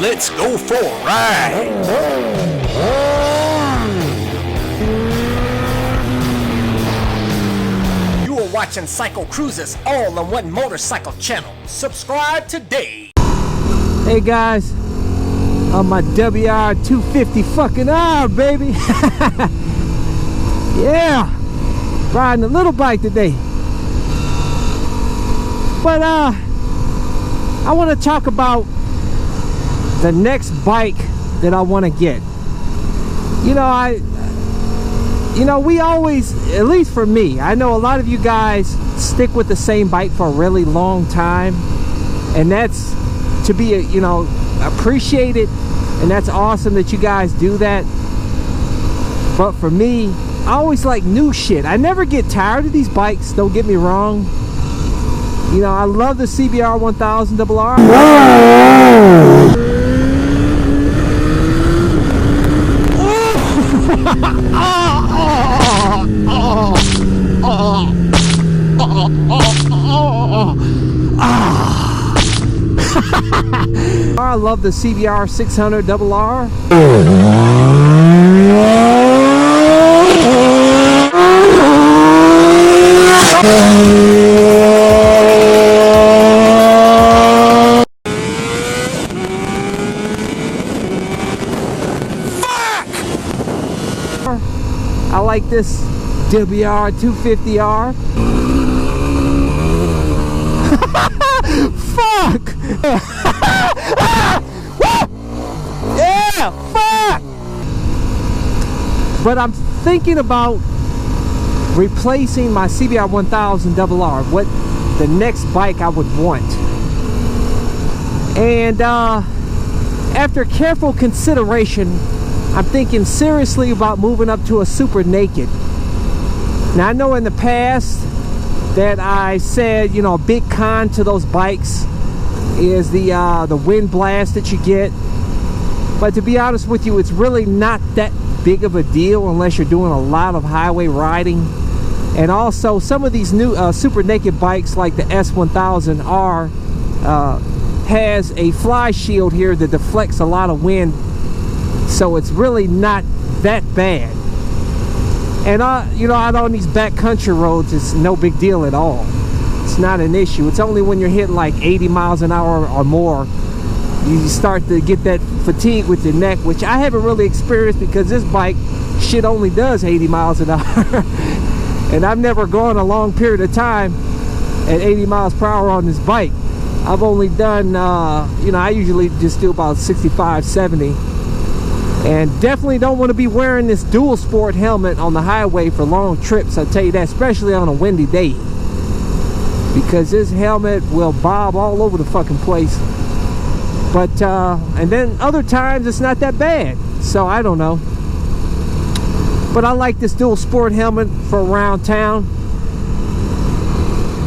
Let's go for a ride. You are watching CycleCruza's all-in-one motorcycle channel. Subscribe today. Hey guys, on my WR 250 fucking R, baby. Yeah, riding a little bike today. But I want to talk about the next bike that I want to get. We always, at least for me, I know a lot of you guys stick with the same bike for a really long time, and that's to be appreciated, and that's awesome that you guys do that. But for me, I always like new shit. I never get tired of these bikes, don't get me wrong. I love the CBR 1000rr. I love the CBR 600rr. I like this WR 250R. Fuck! Yeah, fuck! But I'm thinking about replacing my CBR 1000rr, what the next bike I would want. And after careful consideration, I'm thinking seriously about moving up to a super naked. Now I know in the past that I said, a big con to those bikes is the wind blast that you get. But to be honest with you, it's really not that big of a deal unless you're doing a lot of highway riding. And also some of these new super naked bikes like the S1000r has a fly shield here that deflects a lot of wind. So it's really not that bad. And out on these backcountry roads, it's no big deal at all. It's not an issue. It's only when you're hitting like 80 miles an hour or more, you start to get that fatigue with your neck, which I haven't really experienced because this bike shit only does 80 miles an hour. And I've never gone a long period of time at 80 miles per hour on this bike. I've only done, I usually just do about 65, 70. And definitely don't want to be wearing this dual sport helmet on the highway for long trips, I'll tell you that, especially on a windy day. Because this helmet will bob all over the fucking place. But, and then other times it's not that bad. So I don't know. But I like this dual sport helmet for around town.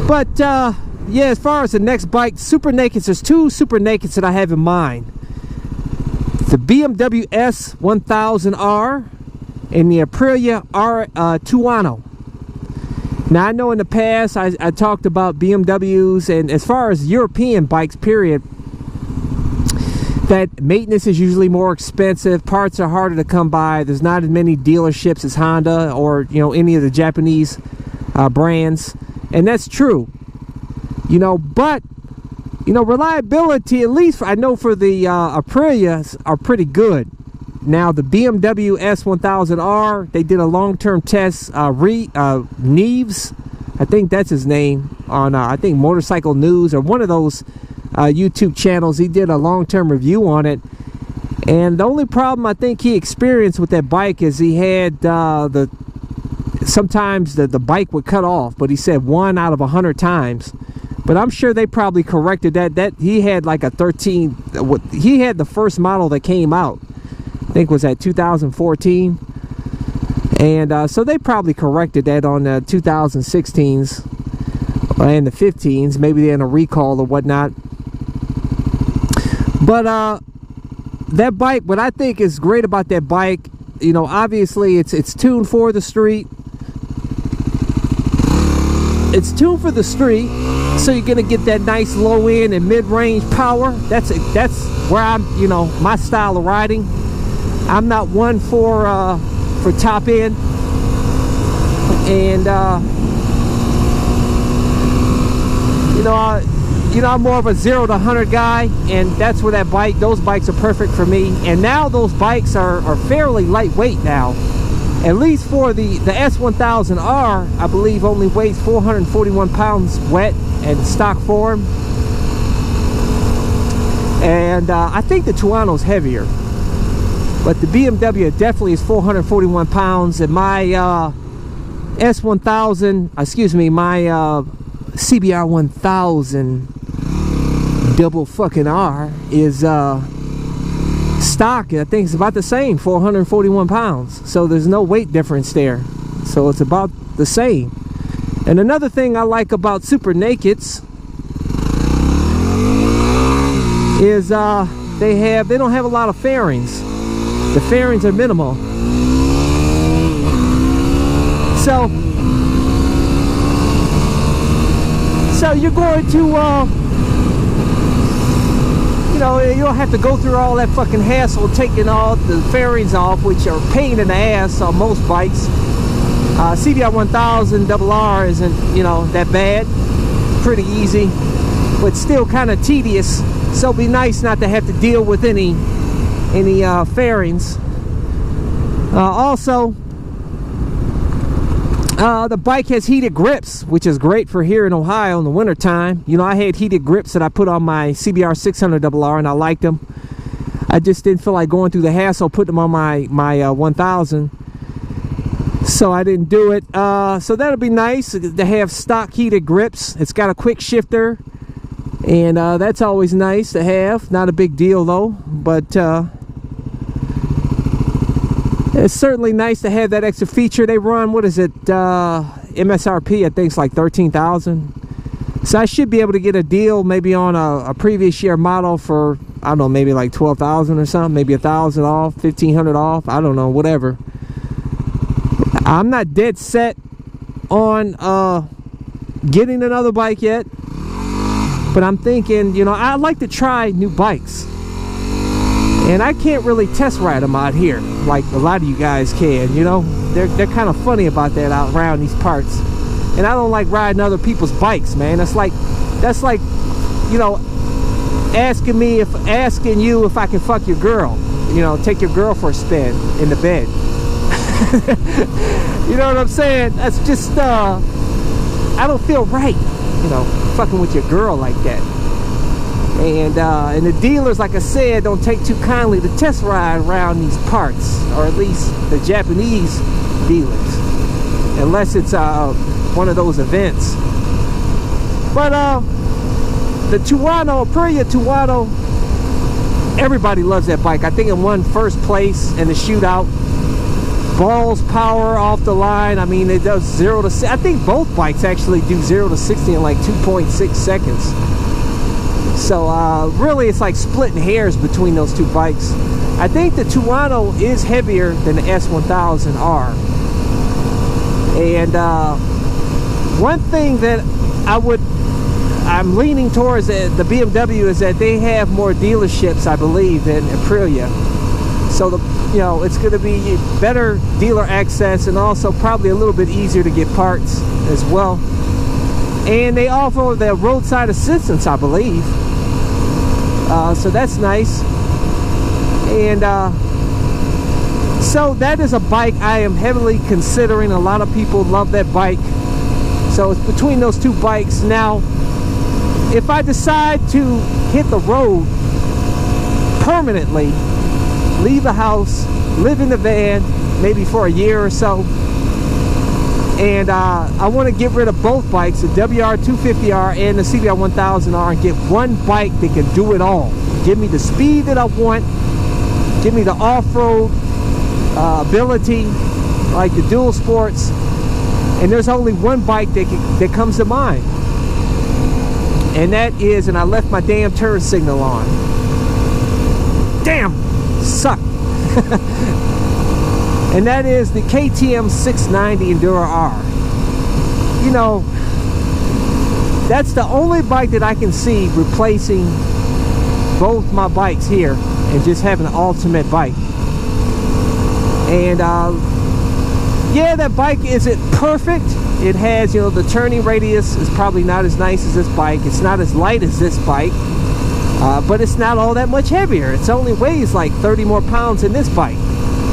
But, yeah, as far as the next bike, super nakeds, there's two super nakeds that I have in mind. The BMW S1000r and the Aprilia Tuono. Now I know in the past I talked about BMWs, and as far as European bikes period, that maintenance is usually more expensive, parts are harder to come by, there's not as many dealerships as Honda or any of the Japanese brands, and that's true. But reliability, at least I know for the Aprilias, are pretty good. Now the BMW S1000r, they did a long-term test. Neves, I think that's his name, on I think Motorcycle News or one of those YouTube channels. He did a long-term review on it, and the only problem I think he experienced with that bike is he had sometimes the bike would cut off, but he said 1 out of 100 times. But I'm sure they probably corrected that. That he had like a 13. He had the first model that came out, I think was at 2014, and so they probably corrected that on the 2016s and the 15s. Maybe they're in a recall or whatnot. But that bike, what I think is great about that bike, obviously it's tuned for the street. It's tuned for the street, so you're gonna get that nice low end and mid-range power. That's where I'm, you know, my style of riding. I'm not one for top end, and I'm more of a 0 to 100 guy, and that's where those bikes are perfect for me. And now those bikes are fairly lightweight now. At least for the S1000R, I believe only weighs 441 pounds wet and stock form. And I think the Tuono's heavier. But the BMW definitely is 441 pounds. And my S1000, excuse me, my CBR 1000 double fucking R is stock. I think it's about the same, 441 pounds. So there's no weight difference there. So it's about the same. And another thing I like about Super Nakeds is they don't have a lot of fairings. The fairings are minimal. So you're going to you don't have to go through all that fucking hassle taking all the fairings off, which are a pain in the ass on most bikes. CBR 1000r isn't, that bad. Pretty easy, but still kind of tedious. So it'd be nice not to have to deal with any fairings. Also, the bike has heated grips, which is great for here in Ohio in the winter time. I had heated grips that I put on my CBR 600RR, and I liked them. I just didn't feel like going through the hassle putting them on my 1000, so I didn't do it. So that'll be nice to have stock heated grips. It's got a quick shifter, and that's always nice to have. Not a big deal though, but it's certainly nice to have that extra feature. They run, what is it, MSRP, I think it's like $13,000. So I should be able to get a deal maybe on a previous year model for, I don't know, maybe like $12,000 or something, maybe $1,000 off, $1,500 off, I don't know, whatever. I'm not dead set on getting another bike yet, but I'm thinking, I like to try new bikes. And I can't really test ride them out here like a lot of you guys can, They're kind of funny about that out around these parts. And I don't like riding other people's bikes, man. That's like asking you if I can fuck your girl. Take your girl for a spin in the bed. You know what I'm saying? That's just I don't feel right, fucking with your girl like that. And the dealers, like I said, don't take too kindly to test ride around these parts, or at least the Japanese dealers, unless it's one of those events. But the Tuono, Aprilia Tuono, everybody loves that bike. I think it won first place in the shootout. Balls power off the line. I mean, it does 0 to 60. I think both bikes actually do 0 to 60 in like 2.6 seconds. So really it's like splitting hairs between those two bikes. I think the Tuono is heavier than the S1000R. And one thing that I'm leaning towards the BMW is that they have more dealerships, I believe, than Aprilia. So it's going to be better dealer access, and also probably a little bit easier to get parts as well. And they offer the roadside assistance, I believe. So that's nice. And so that is a bike I am heavily considering. A lot of people love that bike. So it's between those two bikes. Now, if I decide to hit the road permanently, leave the house, live in the van, maybe for a year or so, and I want to get rid of both bikes, the WR250R and the CBR 1000R, and get one bike that can do it all. Give me the speed that I want, give me the off-road ability, like the dual sports, and there's only one bike that comes to mind, and that is, and I left my damn turn signal on. Damn, suck. And that is the KTM 690 Enduro R. That's the only bike that I can see replacing both my bikes here and just having an ultimate bike. And yeah, that bike isn't perfect. It has, you know, the turning radius is probably not as nice as this bike. It's not as light as this bike, but it's not all that much heavier. It only weighs like 30 more pounds than this bike,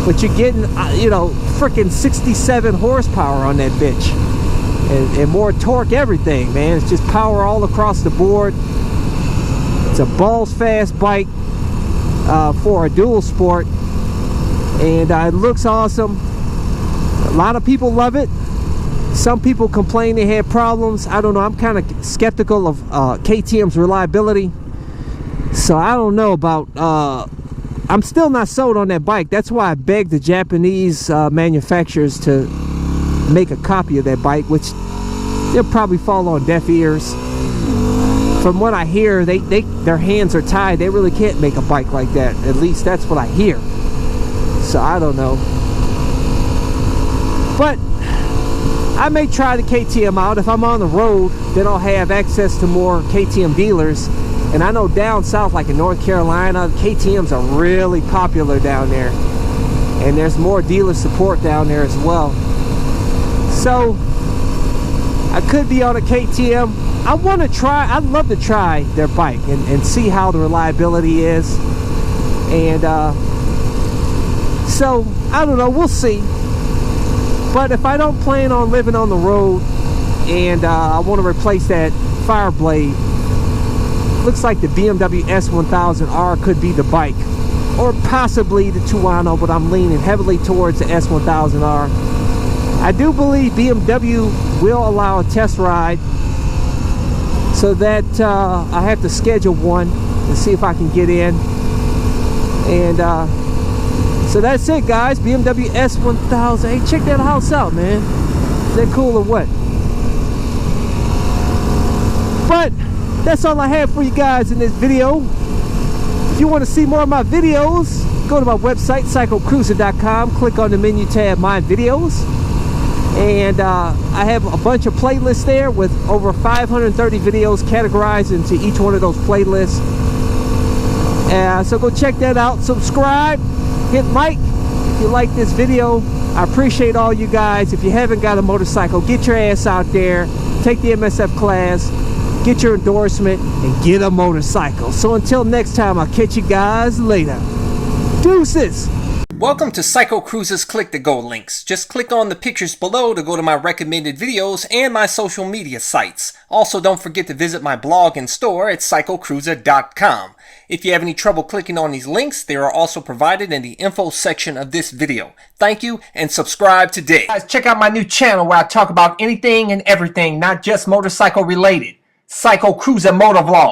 but you're getting, you know, freaking 67 horsepower on that bitch, and more torque, everything, man. It's just power all across the board. It's a balls fast bike for a dual sport, and it looks awesome. A lot of people love it. Some people complain they had problems. I don't know. I'm kind of skeptical of KTM's reliability, so I don't know about. I'm still not sold on that bike. That's why I begged the Japanese manufacturers to make a copy of that bike, which they'll probably fall on deaf ears. From what I hear, their hands are tied. They really can't make a bike like that. At least that's what I hear. So I don't know. But I may try the KTM out. If I'm on the road, then I'll have access to more KTM dealers. And I know down south, like in North Carolina, KTMs are really popular down there. And there's more dealer support down there as well. So I could be on a KTM. I want to try, I'd love to try their bike and see how the reliability is. And so, I don't know, we'll see. But if I don't plan on living on the road and I want to replace that Fireblade, looks like the BMW S1000r could be the bike. Or possibly the Tuono, but I'm leaning heavily towards the S1000r. I do believe BMW will allow a test ride, so that I have to schedule one and see if I can get in. And so that's it, guys. BMW S1000. Hey, check that house out, man. Is that cool or what? But that's all I have for you guys in this video. If you want to see more of my videos, go to my website, CycleCruza.com. Click on the menu tab, My Videos. And I have a bunch of playlists there with over 530 videos categorized into each one of those playlists. So go check that out. Subscribe, hit like if you like this video. I appreciate all you guys. If you haven't got a motorcycle, get your ass out there, take the MSF class, get your endorsement, and get a motorcycle. So until next time, I'll catch you guys later. Deuces! Welcome to CycleCruza's Click to Go links. Just click on the pictures below to go to my recommended videos and my social media sites. Also, don't forget to visit my blog and store at CycleCruza.com. If you have any trouble clicking on these links, they are also provided in the info section of this video. Thank you, and subscribe today. Guys, check out my new channel where I talk about anything and everything, not just motorcycle related. CycleCruza Motovlog.